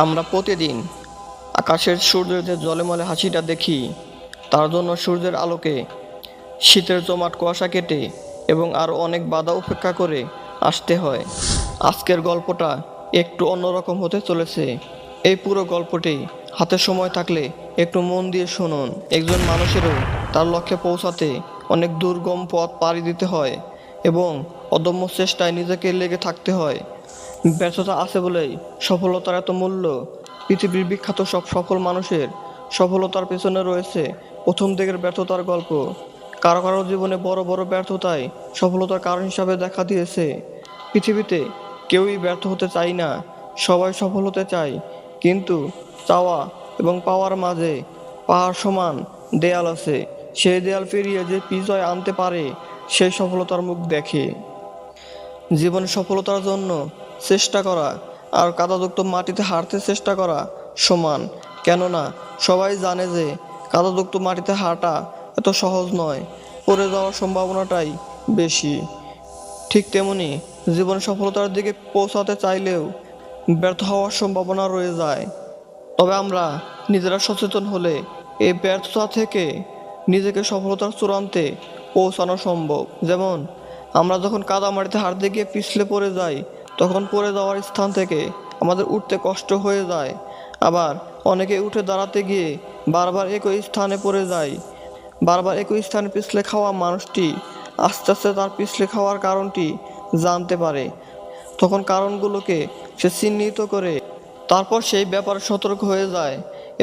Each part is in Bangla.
আমরা প্রতিদিন আকাশের সূর্যের যে ঝলমলে হাসিটা দেখি, তার জন্য সূর্যের আলোকে শীতের জমাট কুয়াশা কেটে এবং আরও অনেক বাধা উপেক্ষা করে আসতে হয়। আজকের গল্পটা একটু অন্যরকম হতে চলেছে। এই পুরো গল্পটি হাতে সময় থাকলে একটু মন দিয়ে শুনুন। একজন মানুষেরও তার লক্ষ্যে পৌঁছাতে অনেক দুর্গম পথ পাড়ি দিতে হয় এবং অদম্য চেষ্টায় নিজেকে লেগে থাকতে হয়। ব্যর্থতা আছে বলেই সফলতার এত মূল্য। পৃথিবীর বিখ্যাত সব সফল মানুষের সফলতার পেছনে রয়েছে প্রথম দিকের ব্যর্থতার গল্প। কারো কারো জীবনে বড় বড় ব্যর্থতাই সফলতার কারণ হিসাবে দেখা দিয়েছে। পৃথিবীতে কেউই ব্যর্থ হতে চায় না, সবাই সফল হতে চায়। কিন্তু চাওয়া এবং পাওয়ার মাঝে পাহাড় সমান দেয়াল আছে। সেই দেয়াল পেরিয়ে যে বিজয় আনতে পারে, সেই সফলতার মুখ দেখে। জীবনে সফলতার জন্য চেষ্টা করা আর কাদাযুক্ত মাটিতে হাঁটতে চেষ্টা করা সমান। কেননা সবাই জানে যে কাদাযুক্ত মাটিতে হাঁটা এত সহজ নয়, পড়ে যাওয়ার সম্ভাবনাটাই বেশি। ঠিক তেমনি জীবনে সফলতার দিকে পৌঁছাতে চাইলেও ব্যর্থ হওয়ার সম্ভাবনা রয়ে যায়। তবে আমরা নিজেরা সচেতন হলে এই ব্যর্থতা থেকে নিজেকে সফলতার চূড়ান্তে পৌঁছানো সম্ভব। যেমন আমরা যখন কাদামাটিতে হাঁটতে গিয়ে পিছলে পড়ে যাই, তখন পড়ে যাওয়ার স্থান থেকে আমাদের উঠতে কষ্ট হয়ে যায়। আবার অনেকে উঠে দাঁড়াতে গিয়ে বারবার একই স্থানে পড়ে যায়। বারবার একই স্থানে পিছলে খাওয়া মানুষটি আস্তে আস্তে তার পিছলে খাওয়ার কারণটি জানতে পারে। তখন কারণগুলোকে সে চিহ্নিত করে তারপর সেই ব্যাপারে সতর্ক হয়ে যায়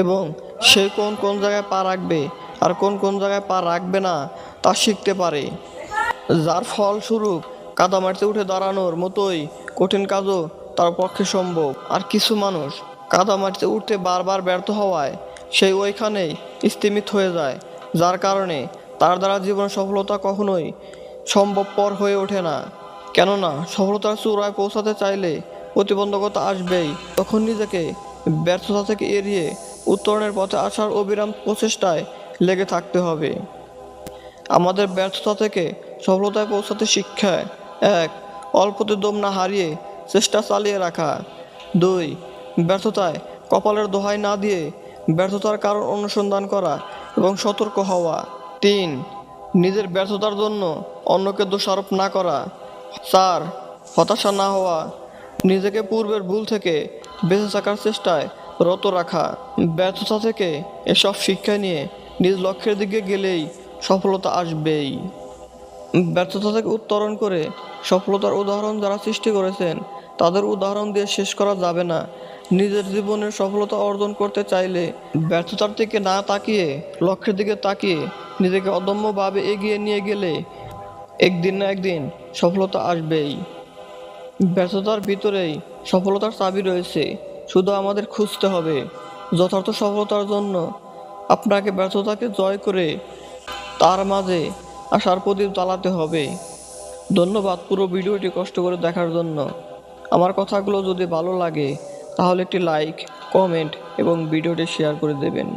এবং সে কোন কোন জায়গায় পা রাখবে আর কোন কোন জায়গায় পা রাখবে না তা শিখতে পারে। যার ফলস্বরূপ কাদামাটিতে উঠে দাঁড়ানোর মতোই কঠিন কাজও তার পক্ষে সম্ভব। আর কিছু মানুষ কাদামাটিতে উঠতে বারবার ব্যর্থ হওয়ায় সেই ওইখানেই স্থিমিত হয়ে যায়, যার কারণে তার দ্বারা জীবন সফলতা কখনোই সম্ভবপর হয়ে ওঠে না। কেননা সফলতার চূড়ায় পৌঁছাতে চাইলে প্রতিবন্ধকতা আসবেই। তখন নিজেকে ব্যর্থতা থেকে এড়িয়ে উত্তরণের পথে আসার অবিরাম প্রচেষ্টায় লেগে থাকতে হবে। আমাদের ব্যর্থতা থেকে সফলতায় পৌঁছাতে শিক্ষায় 1. অল্পতে দম না হারিয়ে চেষ্টা চালিয়ে রাখা। 2. ব্যর্থতায় কপালের দোহাই না দিয়ে ব্যর্থতার কারণ অনুসন্ধান করা এবং সতর্ক হওয়া। 3. নিজের ব্যর্থতার জন্য অন্যকে দোষারোপ না করা। 4. হতাশা না হওয়া, নিজেকে পূর্বের ভুল থেকে বেঁচে থাকার চেষ্টায় রত রাখা। ব্যর্থতা থেকে এসব শিক্ষা নিয়ে নিজ লক্ষ্যের দিকে গেলেই সফলতা আসবেই। ব্যর্থতা থেকে উত্তরণ করে সফলতার উদাহরণ যারা সৃষ্টি করেছেন, তাদের উদাহরণ দিয়ে শেষ করা যাবে না। নিজের জীবনের সফলতা অর্জন করতে চাইলে ব্যর্থতার দিকে না তাকিয়ে লক্ষ্যের দিকে তাকিয়ে নিজেকে অদম্যভাবে এগিয়ে নিয়ে গেলে একদিন না একদিন সফলতা আসবেই। ব্যর্থতার ভিতরেই সফলতার চাবি রয়েছে, শুধু আমাদের খুঁজতে হবে। যথার্থ সফলতার জন্য আপনাকে ব্যর্থতাকে জয় করে তার মাঝে আশার প্রদীপ জ্বালাতে হবে। ধন্যবাদ পুরো ভিডিওটি কষ্ট করে দেখার জন্য। আমার কথাগুলো যদি ভালো লাগে তাহলে একটি লাইক, কমেন্ট এবং ভিডিওটি শেয়ার করে দেবেন।